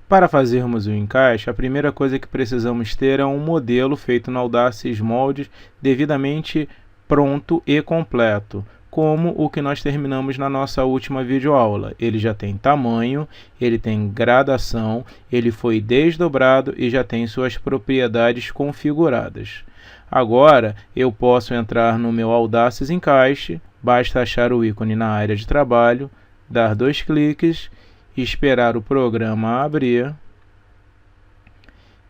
Para fazermos o encaixe, a primeira coisa que precisamos ter é um modelo feito no Audacity Molds devidamente pronto e completo, como o que nós terminamos na nossa última videoaula. Ele já tem tamanho, ele tem gradação, ele foi desdobrado e já tem suas propriedades configuradas. Agora eu posso entrar no meu Audacity Encaixe, basta achar o ícone na área de trabalho, dar 2 cliques, esperar o programa abrir.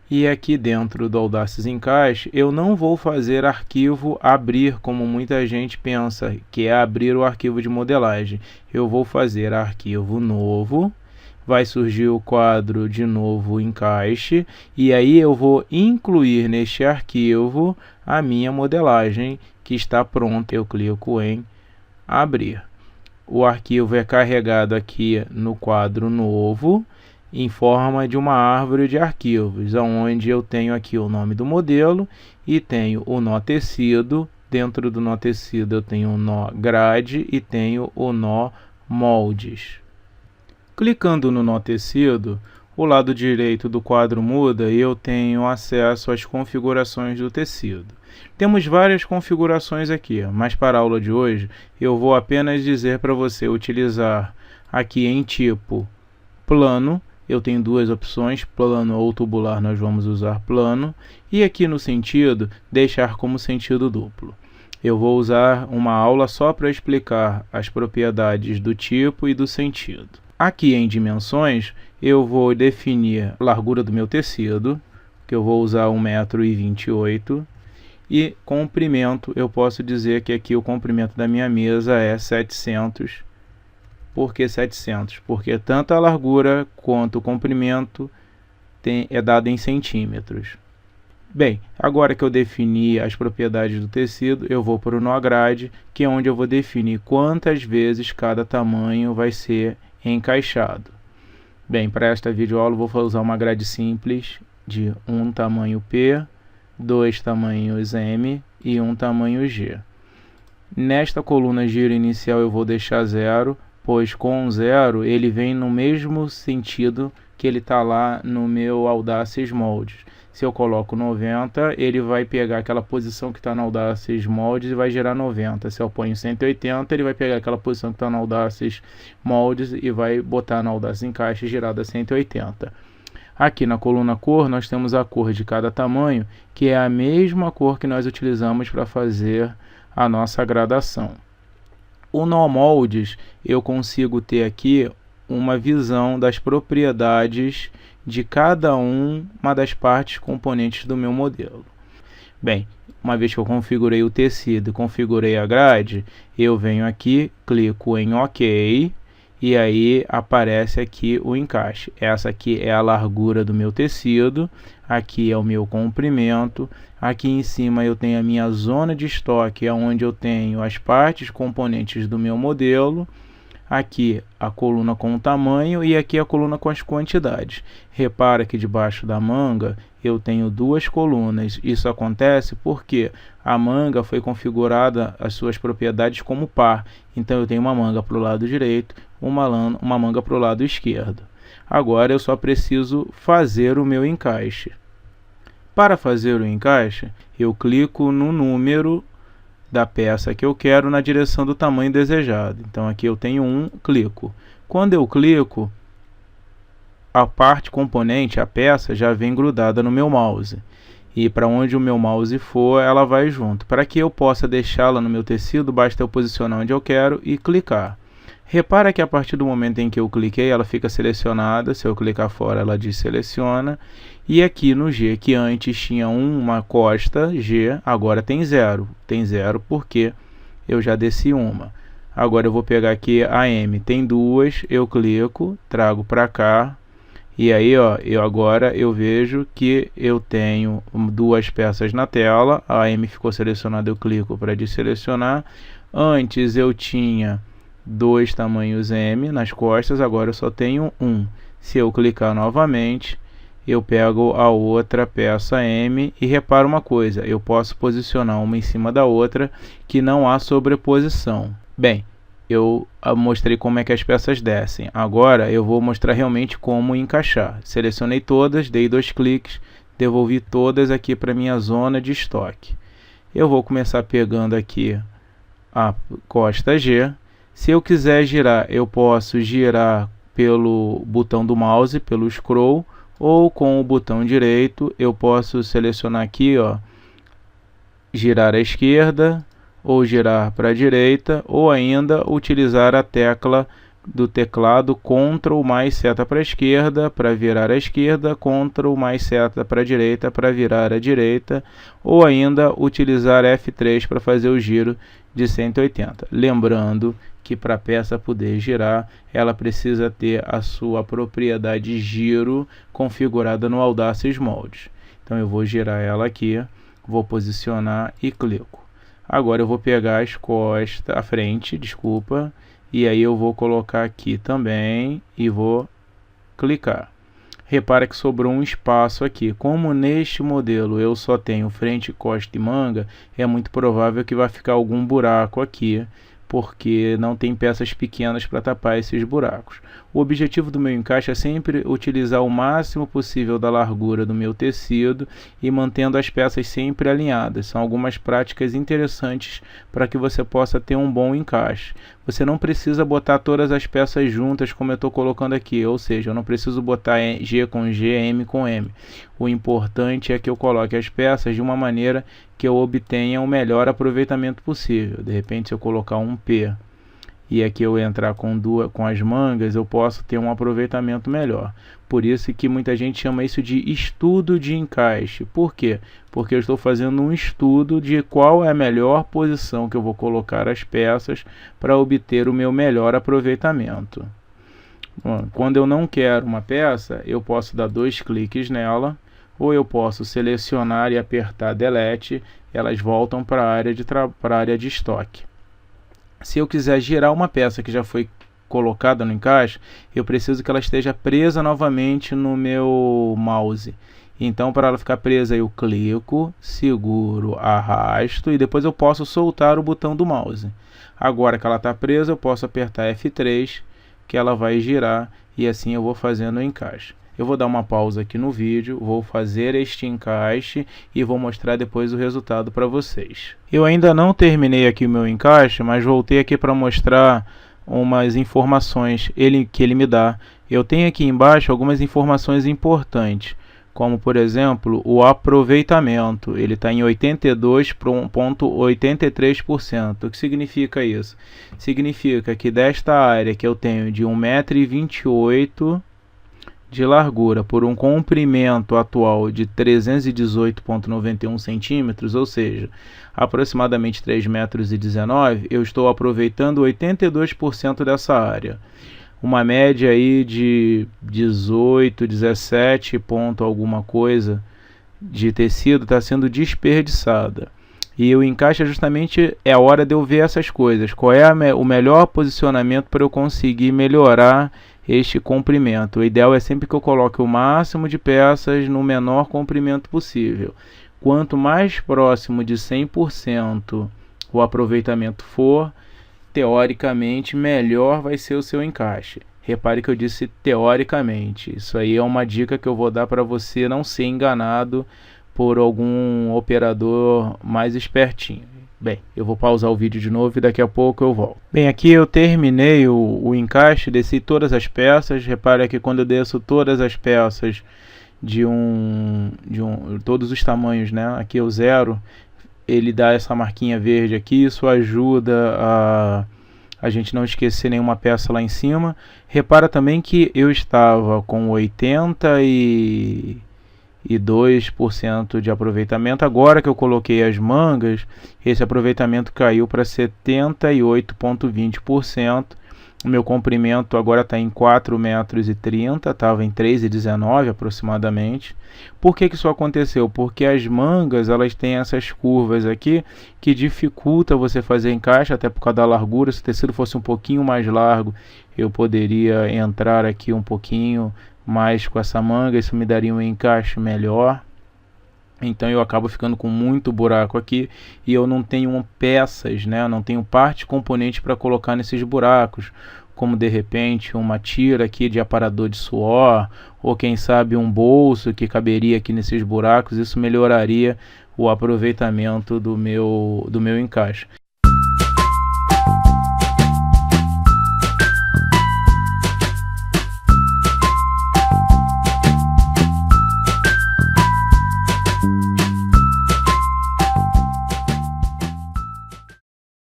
E aqui dentro do Audacity Encaixe, eu não vou fazer arquivo abrir, como muita gente pensa, que é abrir o arquivo de modelagem. Eu vou fazer arquivo novo, vai surgir o quadro de novo encaixe, e aí eu vou incluir neste arquivo a minha modelagem, que está pronta. Eu clico em abrir. O arquivo é carregado aqui no quadro novo, em forma de uma árvore de arquivos, onde eu tenho aqui o nome do modelo e tenho o nó tecido. Dentro do nó tecido eu tenho o nó grade e tenho o nó moldes. Clicando no nó tecido, o lado direito do quadro muda e eu tenho acesso às configurações do tecido. Temos várias configurações aqui, mas para a aula de hoje eu vou apenas dizer para você utilizar aqui em tipo plano. Eu tenho duas opções, plano ou tubular, nós vamos usar plano. E aqui no sentido, deixar como sentido duplo. Eu vou usar uma aula só para explicar as propriedades do tipo e do sentido. Aqui em dimensões, eu vou definir a largura do meu tecido, que eu vou usar 1,28 m. E comprimento, eu posso dizer que aqui o comprimento da minha mesa é 700. Por que 700? Porque tanto a largura quanto o comprimento é dado em centímetros. Bem, agora que eu defini as propriedades do tecido, eu vou para o nó grade, que é onde eu vou definir quantas vezes cada tamanho vai ser encaixado. Bem, para esta videoaula eu vou usar uma grade simples de 1 tamanho P, 2 tamanhos M e 1 tamanho G. Nesta coluna giro inicial eu vou deixar 0, pois com 0 ele vem no mesmo sentido que ele está lá no meu Audacity Molds. Se eu coloco 90, ele vai pegar aquela posição que está no Audacity Molds e vai gerar 90. Se eu ponho 180, ele vai pegar aquela posição que está no Audacity Molds e vai botar no Audacity Encaixe girada a 180. Aqui na coluna cor, nós temos a cor de cada tamanho, que é a mesma cor que nós utilizamos para fazer a nossa gradação. O nó moldes, eu consigo ter aqui uma visão das propriedades de cada uma das partes componentes do meu modelo. Bem, uma vez que eu configurei o tecido e configurei a grade, eu venho aqui, clico em OK, e aí aparece aqui o encaixe. Essa aqui é a largura do meu tecido, aqui é o meu comprimento, aqui em cima eu tenho a minha zona de estoque, onde eu tenho as partes componentes do meu modelo, aqui a coluna com o tamanho e aqui a coluna com as quantidades. Repara que debaixo da manga eu tenho duas colunas. Isso acontece porque a manga foi configurada as suas propriedades como par. Então eu tenho uma manga para o lado direito, uma manga para o lado esquerdo. Agora eu só preciso fazer o meu encaixe. Para fazer o encaixe, eu clico no número da peça que eu quero na direção do tamanho desejado. Então aqui eu tenho 1, clico. Quando eu clico, a parte componente, a peça, já vem grudada no meu mouse. E para onde o meu mouse for, ela vai junto. Para que eu possa deixá-la no meu tecido, basta eu posicionar onde eu quero e clicar. Repara que a partir do momento em que eu cliquei, ela fica selecionada. Se eu clicar fora, ela deseleciona. E aqui no G, que antes tinha uma costa G, agora tem 0. Tem 0 porque eu já desci uma. Agora eu vou pegar aqui a M, tem 2, eu clico, trago para cá. E aí, ó, agora eu vejo que eu tenho 2 peças na tela. A M ficou selecionada, eu clico para desselecionar. Antes eu tinha 2 tamanhos M nas costas, agora eu só tenho 1. Se eu clicar novamente, eu pego a outra peça M e repara uma coisa, eu posso posicionar uma em cima da outra, que não há sobreposição. Bem, eu mostrei como é que as peças descem. Agora eu vou mostrar realmente como encaixar. Selecionei todas, dei 2 cliques, devolvi todas aqui para minha zona de estoque. Eu vou começar pegando aqui a costa G. Se eu quiser girar, eu posso girar pelo botão do mouse, pelo scroll, ou com o botão direito eu posso selecionar aqui, ó, girar à esquerda, ou girar para a direita, ou ainda utilizar a tecla do teclado Ctrl mais seta para a esquerda para virar à esquerda, Ctrl mais seta para a direita para virar à direita, ou ainda utilizar F3 para fazer o giro de 180. Lembrando que para a peça poder girar, ela precisa ter a sua propriedade giro configurada no Audacious Mold. Então eu vou girar ela aqui, vou posicionar e clico. Agora eu vou pegar as costas, a frente, desculpa, e aí eu vou colocar aqui também e vou clicar. Repara que sobrou um espaço aqui. Como neste modelo eu só tenho frente, costa e manga, é muito provável que vai ficar algum buraco aqui, porque não tem peças pequenas para tapar esses buracos. O objetivo do meu encaixe é sempre utilizar o máximo possível da largura do meu tecido e mantendo as peças sempre alinhadas. São algumas práticas interessantes para que você possa ter um bom encaixe. Você não precisa botar todas as peças juntas como eu estou colocando aqui, ou seja, eu não preciso botar G com G, M com M. O importante é que eu coloque as peças de uma maneira que eu obtenha o melhor aproveitamento possível. De repente, se eu colocar um P e aqui eu entrar com as mangas, eu posso ter um aproveitamento melhor. Por isso que muita gente chama isso de estudo de encaixe. Por quê? Porque eu estou fazendo um estudo de qual é a melhor posição que eu vou colocar as peças para obter o meu melhor aproveitamento. Bom, quando eu não quero uma peça, eu posso dar 2 cliques nela, ou eu posso selecionar e apertar Delete, elas voltam para a área de estoque. Se eu quiser girar uma peça que já foi colocada no encaixe, eu preciso que ela esteja presa novamente no meu mouse. Então, para ela ficar presa, eu clico, seguro, arrasto e depois eu posso soltar o botão do mouse. Agora que ela está presa, eu posso apertar F3, que ela vai girar e assim eu vou fazendo o encaixe. Eu vou dar uma pausa aqui no vídeo, vou fazer este encaixe e vou mostrar depois o resultado para vocês. Eu ainda não terminei aqui o meu encaixe, mas voltei aqui para mostrar umas informações que ele me dá. Eu tenho aqui embaixo algumas informações importantes, como por exemplo o aproveitamento. Ele está em 82,83%. O que significa isso? Significa que desta área que eu tenho de 1,28 m de largura por um comprimento atual de 318,91 centímetros, ou seja, aproximadamente 3,19 m, eu estou aproveitando 82% dessa área. Uma média aí de 18, 17 ponto alguma coisa de tecido está sendo desperdiçada. E o encaixe justamente é a hora de eu ver essas coisas. Qual é o melhor posicionamento para eu conseguir melhorar este comprimento? O ideal é sempre que eu coloque o máximo de peças no menor comprimento possível. Quanto mais próximo de 100% o aproveitamento for, teoricamente melhor vai ser o seu encaixe. Repare que eu disse teoricamente. Isso aí é uma dica que eu vou dar para você não ser enganado por algum operador mais espertinho. Bem, eu vou pausar o vídeo de novo e daqui a pouco eu volto. Bem, aqui eu terminei o encaixe, desci todas as peças. Repare que quando eu desço todas as peças todos os tamanhos, né? Aqui eu zero, ele dá essa marquinha verde aqui, isso ajuda a gente não esquecer nenhuma peça lá em cima. Repara também que eu estava com 82% de aproveitamento. Agora que eu coloquei as mangas, esse aproveitamento caiu para 78,20%. O meu comprimento agora está em 4,30 metros, estava em 3,19 aproximadamente. Por que isso aconteceu? Porque as mangas elas têm essas curvas aqui que dificulta você fazer encaixe, até por causa da largura. Se o tecido fosse um pouquinho mais largo, eu poderia entrar aqui um pouquinho mais com essa manga, isso me daria um encaixe melhor. Então eu acabo ficando com muito buraco aqui e eu não tenho peças, né? Eu não tenho parte componente para colocar nesses buracos, como de repente uma tira aqui de aparador de suor, ou quem sabe um bolso que caberia aqui nesses buracos. Isso melhoraria o aproveitamento do meu encaixe.